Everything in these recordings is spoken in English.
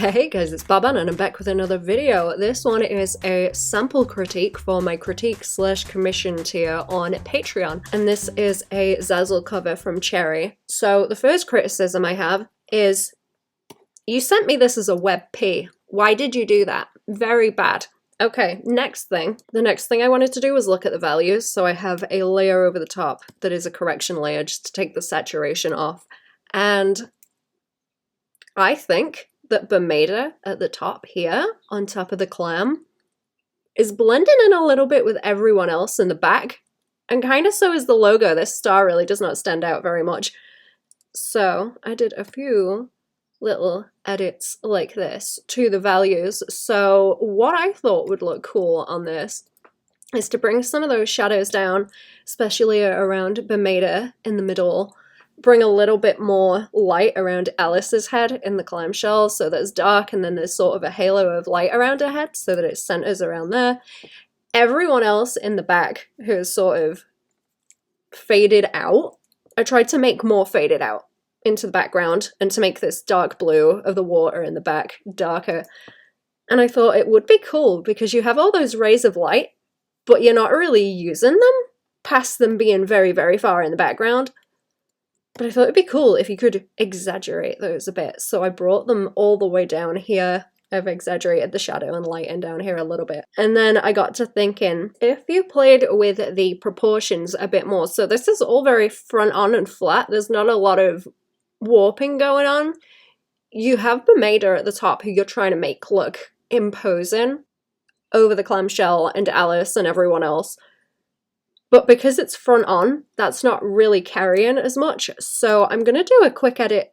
Hey guys, it's Baban and I'm back with another video. This one is a sample critique for my critique/commission tier on Patreon, and this is a Zazzle cover from Cherry. So the first criticism I have is, you sent me this as a WebP. Why did you do that? Very bad. Okay, next thing. The next thing I wanted to do was look at the values, so I have a layer over the top that is a correction layer just to take the saturation off. And I think that Bermuda at the top here, on top of the clam, is blending in a little bit with everyone else in the back, and kind of so is the logo. This star really does not stand out very much. So I did a few little edits like this to the values. So what I thought would look cool on this is to bring some of those shadows down, especially around Bermuda in the middle, bring a little bit more light around Alice's head in the clamshell so that it's dark, and then there's sort of a halo of light around her head so that it centers around there. Everyone else in the back who is sort of faded out, I tried to make more faded out into the background and to make this dark blue of the water in the back darker. And I thought it would be cool because you have all those rays of light, but you're not really using them past them being very, very far in the background. But I thought it'd be cool if you could exaggerate those a bit. So I brought them all the way down here. I've exaggerated the shadow and lighten down here a little bit. And then I got to thinking, if you played with the proportions a bit more, so this is all very front on and flat, there's not a lot of warping going on. You have Bermuda at the top who you're trying to make look imposing over the clamshell and Alice and everyone else. But because it's front on, that's not really carrying as much, so I'm gonna do a quick edit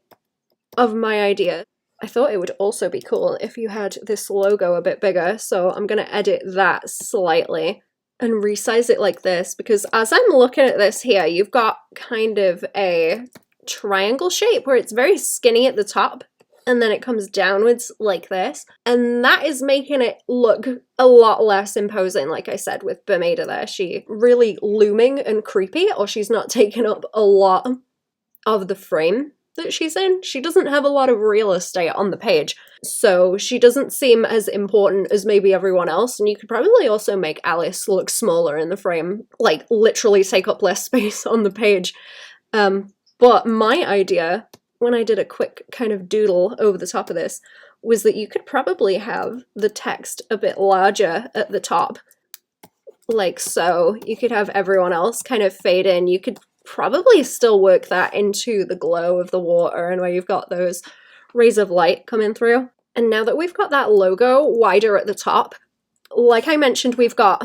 of my idea. I thought it would also be cool if you had this logo a bit bigger, so I'm gonna edit that slightly and resize it like this, because as I'm looking at this here, you've got kind of a triangle shape where it's very skinny at the top, and then it comes downwards like this, and that is making it look a lot less imposing, like I said, with Bermuda there. She really looming and creepy, or she's not taking up a lot of the frame that she's in. She doesn't have a lot of real estate on the page, so she doesn't seem as important as maybe everyone else, and you could probably also make Alice look smaller in the frame, like literally take up less space on the page. But my idea, when I did a quick kind of doodle over the top of this, was that you could probably have the text a bit larger at the top, like so. You could have everyone else kind of fade in. You could probably still work that into the glow of the water and where you've got those rays of light coming through. And now that we've got that logo wider at the top, like I mentioned, we've got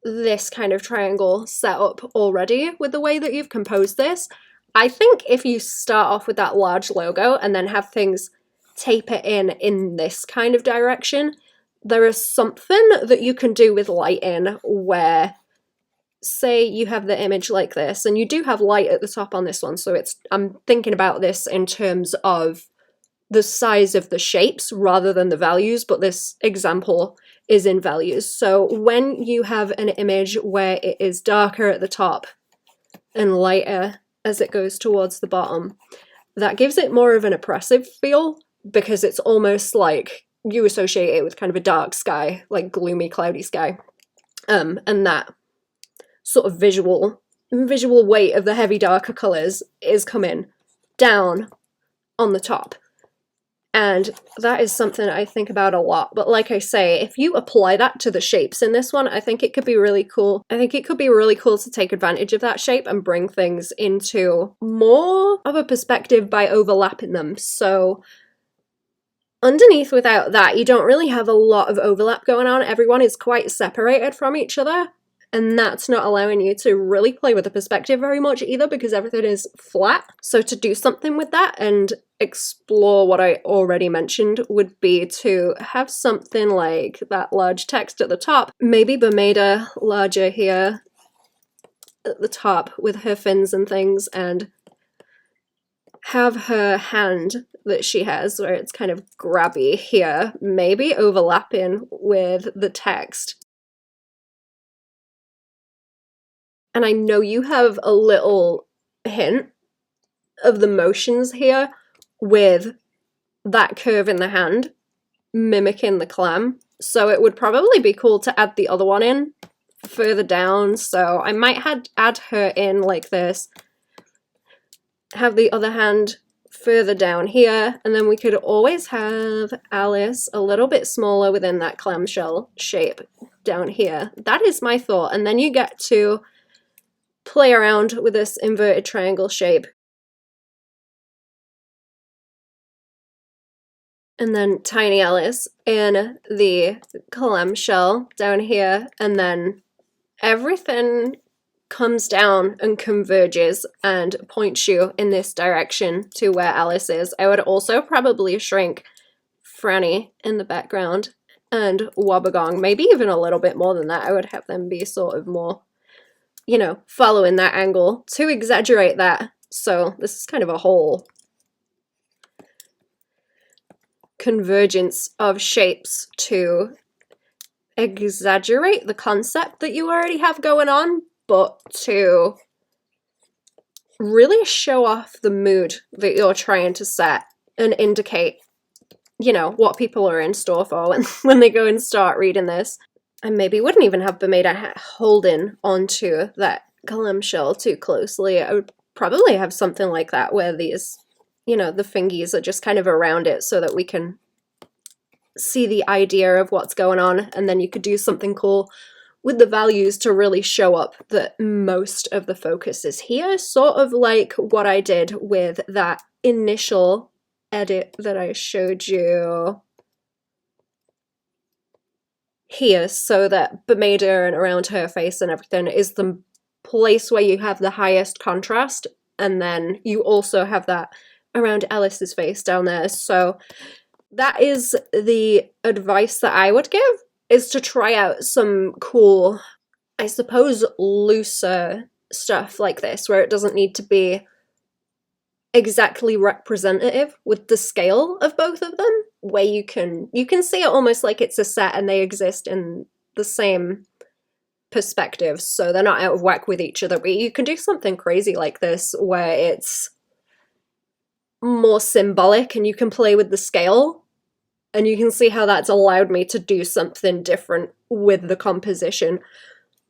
this kind of triangle set up already with the way that you've composed this. I think if you start off with that large logo and then have things taper in this kind of direction, there is something that you can do with lighting where, say you have the image like this, and you do have light at the top on this one, so I'm thinking about this in terms of the size of the shapes rather than the values, but this example is in values. So when you have an image where it is darker at the top and lighter as it goes towards the bottom, that gives it more of an oppressive feel, because it's almost like you associate it with kind of a dark sky, like gloomy, cloudy sky. And that sort of visual weight of the heavy, darker colours is coming down on the top. And that is something I think about a lot. But like I say, if you apply that to the shapes in this one, I think it could be really cool. I think it could be really cool to take advantage of that shape and bring things into more of a perspective by overlapping them. So underneath, without that, you don't really have a lot of overlap going on. Everyone is quite separated from each other, and that's not allowing you to really play with the perspective very much either, because everything is flat. So to do something with that and explore what I already mentioned would be to have something like that large text at the top, maybe Bermuda larger here at the top with her fins and things, and have her hand that she has where it's kind of grabby here, maybe overlapping with the text. And I know you have a little hint of the motions here with that curve in the hand, mimicking the clam. So it would probably be cool to add the other one in further down. So I might add her in like this, have the other hand further down here, and then we could always have Alice a little bit smaller within that clamshell shape down here. That is my thought. And then you get to play around with this inverted triangle shape. And then Tiny Alice in the clamshell down here, and then everything comes down and converges and points you in this direction to where Alice is. I would also probably shrink Franny in the background and Wobbegong, maybe even a little bit more than that. I would have them be sort of more, you know, following that angle to exaggerate that. So this is kind of a whole convergence of shapes to exaggerate the concept that you already have going on, but to really show off the mood that you're trying to set and indicate, you know, what people are in store for when they go and start reading this. And maybe wouldn't even have Bemeda holding onto that clamshell too closely. I would probably have something like that where these, you know, the fingies are just kind of around it so that we can see the idea of what's going on, and then you could do something cool with the values to really show up that most of the focus is here, sort of like what I did with that initial edit that I showed you here, so that Bemeda and around her face and everything is the place where you have the highest contrast, and then you also have that around Alice's face down there. So that is the advice that I would give, is to try out some cool, I suppose, looser stuff like this, where it doesn't need to be exactly representative with the scale of both of them, where you can see it almost like it's a set and they exist in the same perspective, so they're not out of whack with each other. But you can do something crazy like this where it's more symbolic and you can play with the scale, and you can see how that's allowed me to do something different with the composition.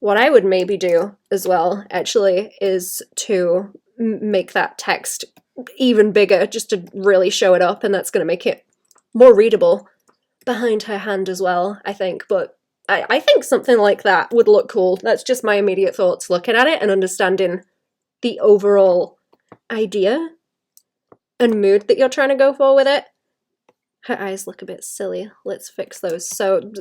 What I would maybe do as well, actually, is to make that text even bigger, just to really show it up, and that's going to make it more readable behind her hand as well, I think. But I think something like that would look cool. That's just my immediate thoughts looking at it and understanding the overall idea and mood that you're trying to go for with it. Her eyes look a bit silly. Let's fix those. So,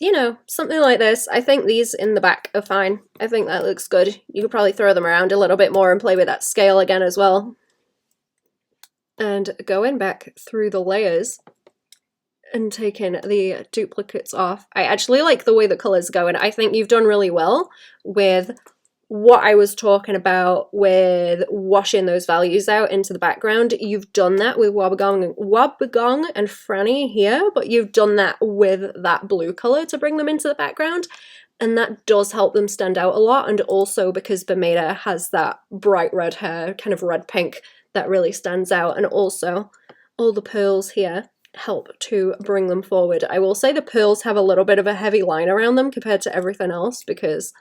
you know, something like this. I think these in the back are fine. I think that looks good. You could probably throw them around a little bit more and play with that scale again as well. And going back through the layers and taking the duplicates off, I actually like the way the colors go, and I think you've done really well with what I was talking about with washing those values out into the background. You've done that with Wobbegong and Franny here, but you've done that with that blue color to bring them into the background, and that does help them stand out a lot. And also because Bemeda has that bright red hair, kind of red pink, that really stands out, and also all the pearls here help to bring them forward. I will say the pearls have a little bit of a heavy line around them compared to everything else because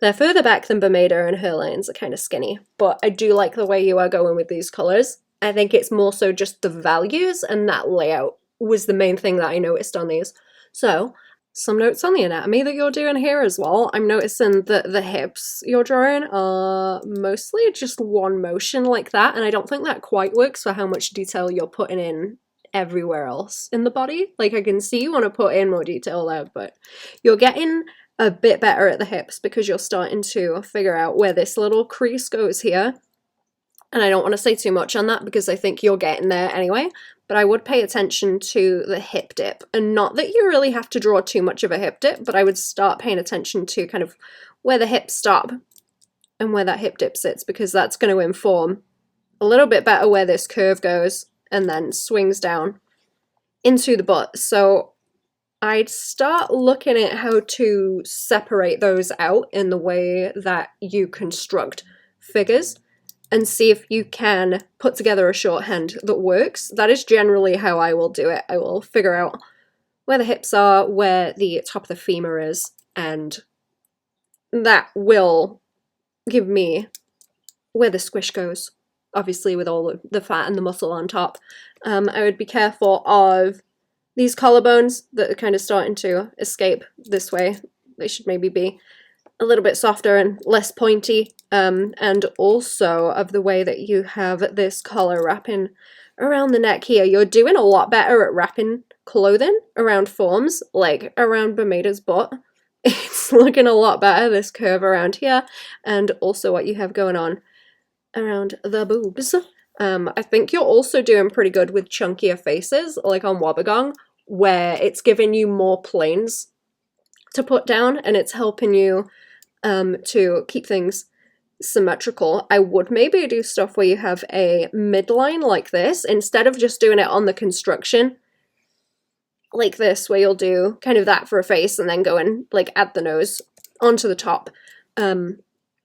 they're further back than Bemeda and her lines are kind of skinny, but I do like the way you are going with these colours. I think it's more so just the values, and that layout was the main thing that I noticed on these. So, some notes on the anatomy that you're doing here as well. I'm noticing that the hips you're drawing are mostly just one motion like that, and I don't think that quite works for how much detail you're putting in everywhere else in the body. Like, I can see you want to put in more detail there, but you're getting a bit better at the hips because you're starting to figure out where this little crease goes here. And I don't want to say too much on that because I think you're getting there anyway, but I would pay attention to the hip dip. And not that you really have to draw too much of a hip dip, but I would start paying attention to kind of where the hips stop and where that hip dip sits, because that's going to inform a little bit better where this curve goes and then swings down into the butt. So I'd start looking at how to separate those out in the way that you construct figures, and see if you can put together a shorthand that works. That is generally how I will do it. I will figure out where the hips are, where the top of the femur is, and that will give me where the squish goes, obviously with all the fat and the muscle on top. I would be careful of these collarbones that are kind of starting to escape this way. They should maybe be a little bit softer and less pointy, and also of the way that you have this collar wrapping around the neck here. You're doing a lot better at wrapping clothing around forms, like around Bermuda's butt. It's looking a lot better, this curve around here, and also what you have going on around the boobs. I think you're also doing pretty good with chunkier faces, like on Wobbegong, where it's giving you more planes to put down, and it's helping you to keep things symmetrical. I would maybe do stuff where you have a midline like this, instead of just doing it on the construction like this, where you'll do kind of that for a face and then go in like at the nose onto the top.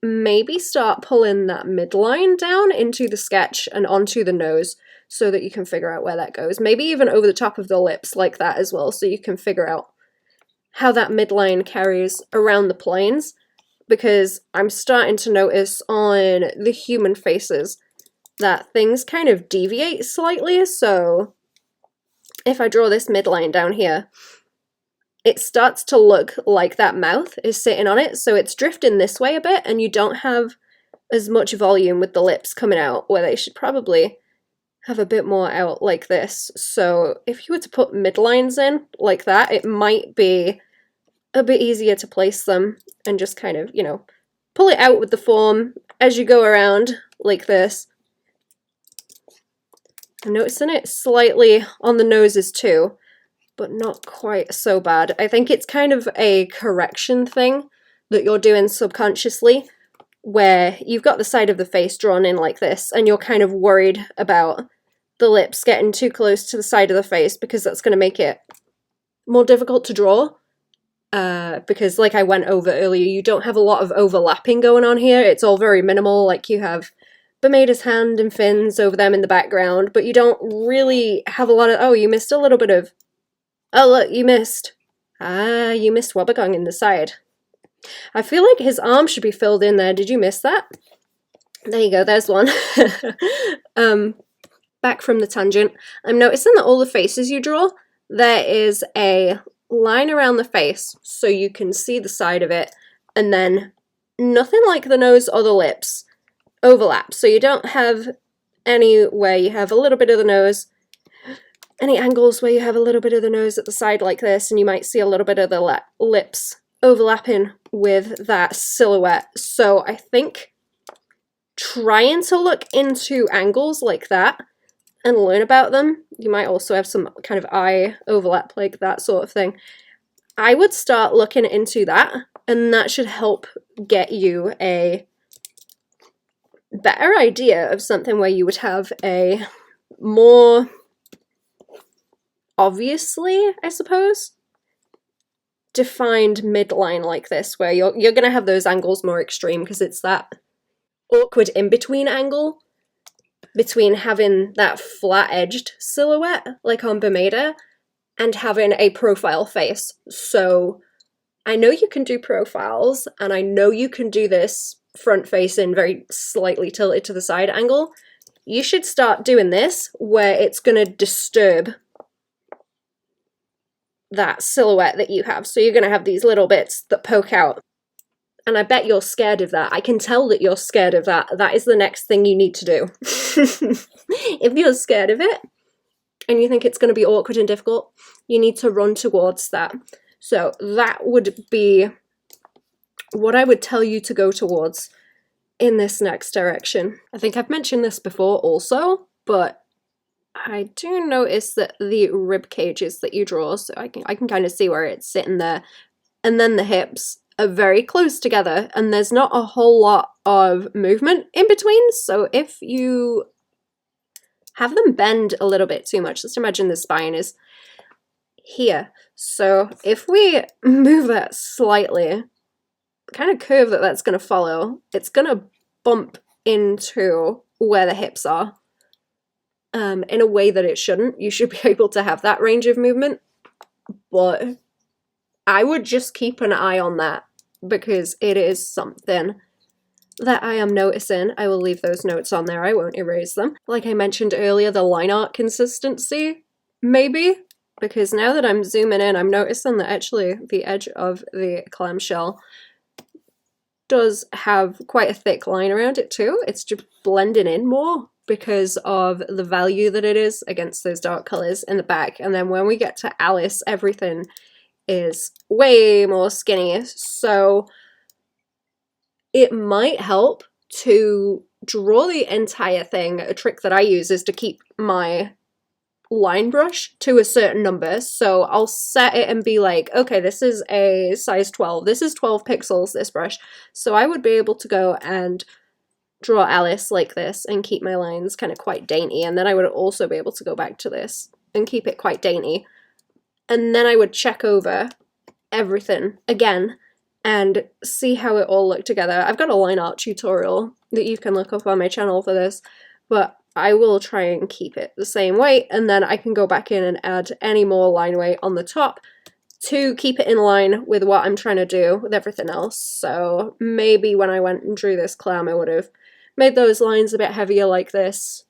Maybe start pulling that midline down into the sketch and onto the nose so that you can figure out where that goes. Maybe even over the top of the lips like that as well, so you can figure out how that midline carries around the planes, because I'm starting to notice on the human faces that things kind of deviate slightly. So if I draw this midline down here, it starts to look like that mouth is sitting on it, so it's drifting this way a bit, and you don't have as much volume with the lips coming out, where they should probably have a bit more out like this. So if you were to put midlines in like that, it might be a bit easier to place them and just kind of, you know, pull it out with the form as you go around like this. I'm noticing it slightly on the noses too, but not quite so bad. I think it's kind of a correction thing that you're doing subconsciously, where you've got the side of the face drawn in like this, and you're kind of worried about the lips getting too close to the side of the face, because that's going to make it more difficult to draw. Because like I went over earlier, you don't have a lot of overlapping going on here. It's all very minimal. Like you have Bermuda's hand and fins over them in the background, but you don't really have a lot of, oh, you missed a little bit of, oh look, you missed Wobbegong in the side. I feel like his arm should be filled in there. Did you miss that? There you go, there's one. Back from the tangent, I'm noticing that all the faces you draw, there is a line around the face so you can see the side of it, and then nothing like the nose or the lips overlap. So you don't have any where you have a little bit of the nose, any angles where you have a little bit of the nose at the side like this, and you might see a little bit of the lips overlapping with that silhouette. So I think trying to look into angles like that and learn about them, you might also have some kind of eye overlap, like that sort of thing. I would start looking into that, and that should help get you a better idea of something where you would have a more obviously, I suppose, defined midline like this, where you're going to have those angles more extreme, because it's that awkward in-between angle between having that flat-edged silhouette, like on Bermuda, and having a profile face. So I know you can do profiles, and I know you can do this front-facing, very slightly tilted to the side angle. You should start doing this, where it's going to disturb that silhouette that you have. So you're going to have these little bits that poke out. And I bet you're scared of that. I can tell that you're scared of that. That is the next thing you need to do. If you're scared of it, and you think it's going to be awkward and difficult, you need to run towards that. So that would be what I would tell you to go towards in this next direction. I think I've mentioned this before also, but I do notice that the rib cages that you draw, so I can kind of see where it's sitting there, and then the hips are very close together, and there's not a whole lot of movement in between. So if you have them bend a little bit too much, just imagine the spine is here. So if we move that slightly, the kind of curve that that's going to follow, it's going to bump into where the hips are in a way that it shouldn't. You should be able to have that range of movement, but I would just keep an eye on that because it is something that I am noticing. I will leave those notes on there, I won't erase them. Like I mentioned earlier, the line art consistency, maybe, because now that I'm zooming in, I'm noticing that actually the edge of the clamshell does have quite a thick line around it too. It's just blending in more because of the value that it is against those dark colours in the back. And then when we get to Alice, everything is way more skinny, so it might help to draw the entire thing. A trick that I use is to keep my line brush to a certain number, so I'll set it and be like, okay, this is a size 12, this is 12 pixels, this brush, so I would be able to go and draw Alice like this and keep my lines kind of quite dainty, and then I would also be able to go back to this and keep it quite dainty, and then I would check over everything again and see how it all looked together. I've got a line art tutorial that you can look up on my channel for this, but I will try and keep it the same weight, and then I can go back in and add any more line weight on the top to keep it in line with what I'm trying to do with everything else. So maybe when I went and drew this clam, I would have made those lines a bit heavier like this,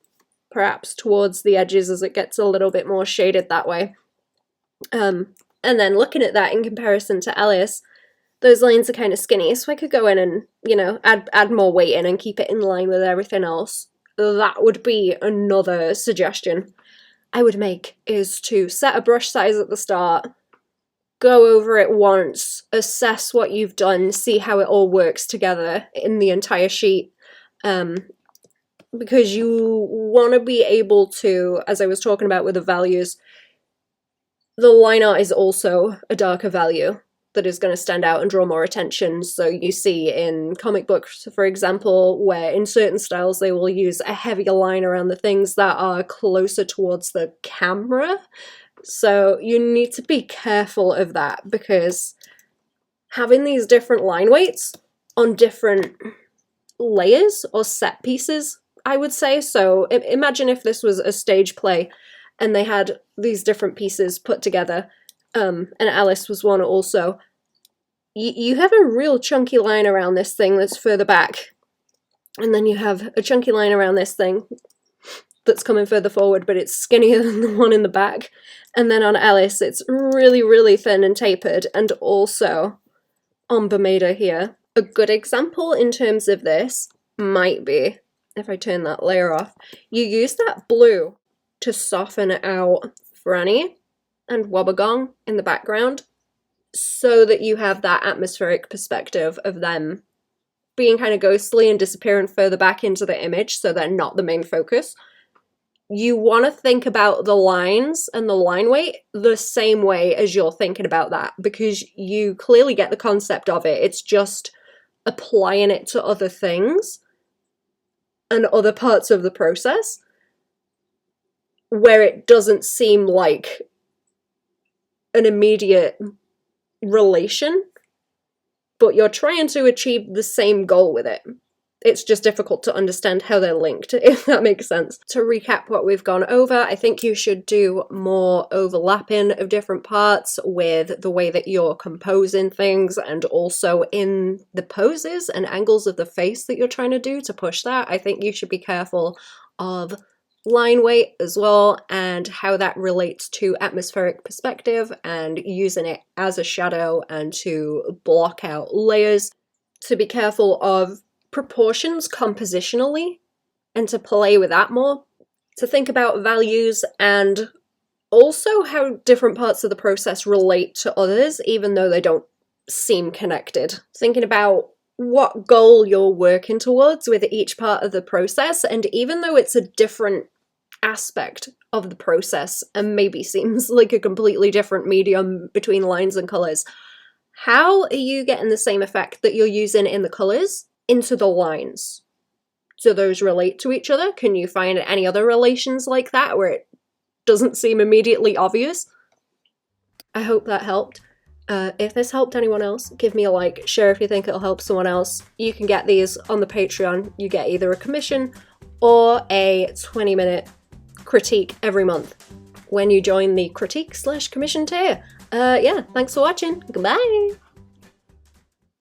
perhaps towards the edges as it gets a little bit more shaded that way. And then looking at that in comparison to Alice, those lines are kind of skinny, so I could go in and, you know, add more weight in and keep it in line with everything else. That would be another suggestion I would make, is to set a brush size at the start, go over it once, assess what you've done, see how it all works together in the entire sheet, because you want to be able to, as I was talking about with the values, the line art is also a darker value that is going to stand out and draw more attention. So you see in comic books, for example, where in certain styles they will use a heavier line around the things that are closer towards the camera. So you need to be careful of that, because having these different line weights on different layers or set pieces, I would say. So imagine if this was a stage play and they had these different pieces put together, and Alice was one also. You have a real chunky line around this thing that's further back, and then you have a chunky line around this thing that's coming further forward, but it's skinnier than the one in the back. And then on Alice, it's really, really thin and tapered, and also on Bemeda here. A good example in terms of this might be, if I turn that layer off, you use that blue to soften out Franny and Wobbegong in the background, so that you have that atmospheric perspective of them being kind of ghostly and disappearing further back into the image, so they're not the main focus. You want to think about the lines and the line weight the same way as you're thinking about that, because you clearly get the concept of it. It's just applying it to other things and other parts of the process where it doesn't seem like an immediate relation, but you're trying to achieve the same goal with it. It's just difficult to understand how they're linked, if that makes sense. To recap what we've gone over, I think you should do more overlapping of different parts with the way that you're composing things, and also in the poses and angles of the face that you're trying to do to push that. I think you should be careful of line weight as well, and how that relates to atmospheric perspective and using it as a shadow and to block out layers. To be careful of proportions compositionally and to play with that more. To think about values and also how different parts of the process relate to others, even though they don't seem connected. Thinking about what goal you're working towards with each part of the process, and even though it's a different aspect of the process and maybe seems like a completely different medium between lines and colours, how are you getting the same effect that you're using in the colours into the lines? Do those relate to each other? Can you find any other relations like that where it doesn't seem immediately obvious? I hope that helped. If this helped anyone else, give me a like, share if you think it'll help someone else. You can get these on the Patreon. You get either a commission or a 20-minute critique every month when you join the critique/commission tier. Yeah, thanks for watching. Goodbye!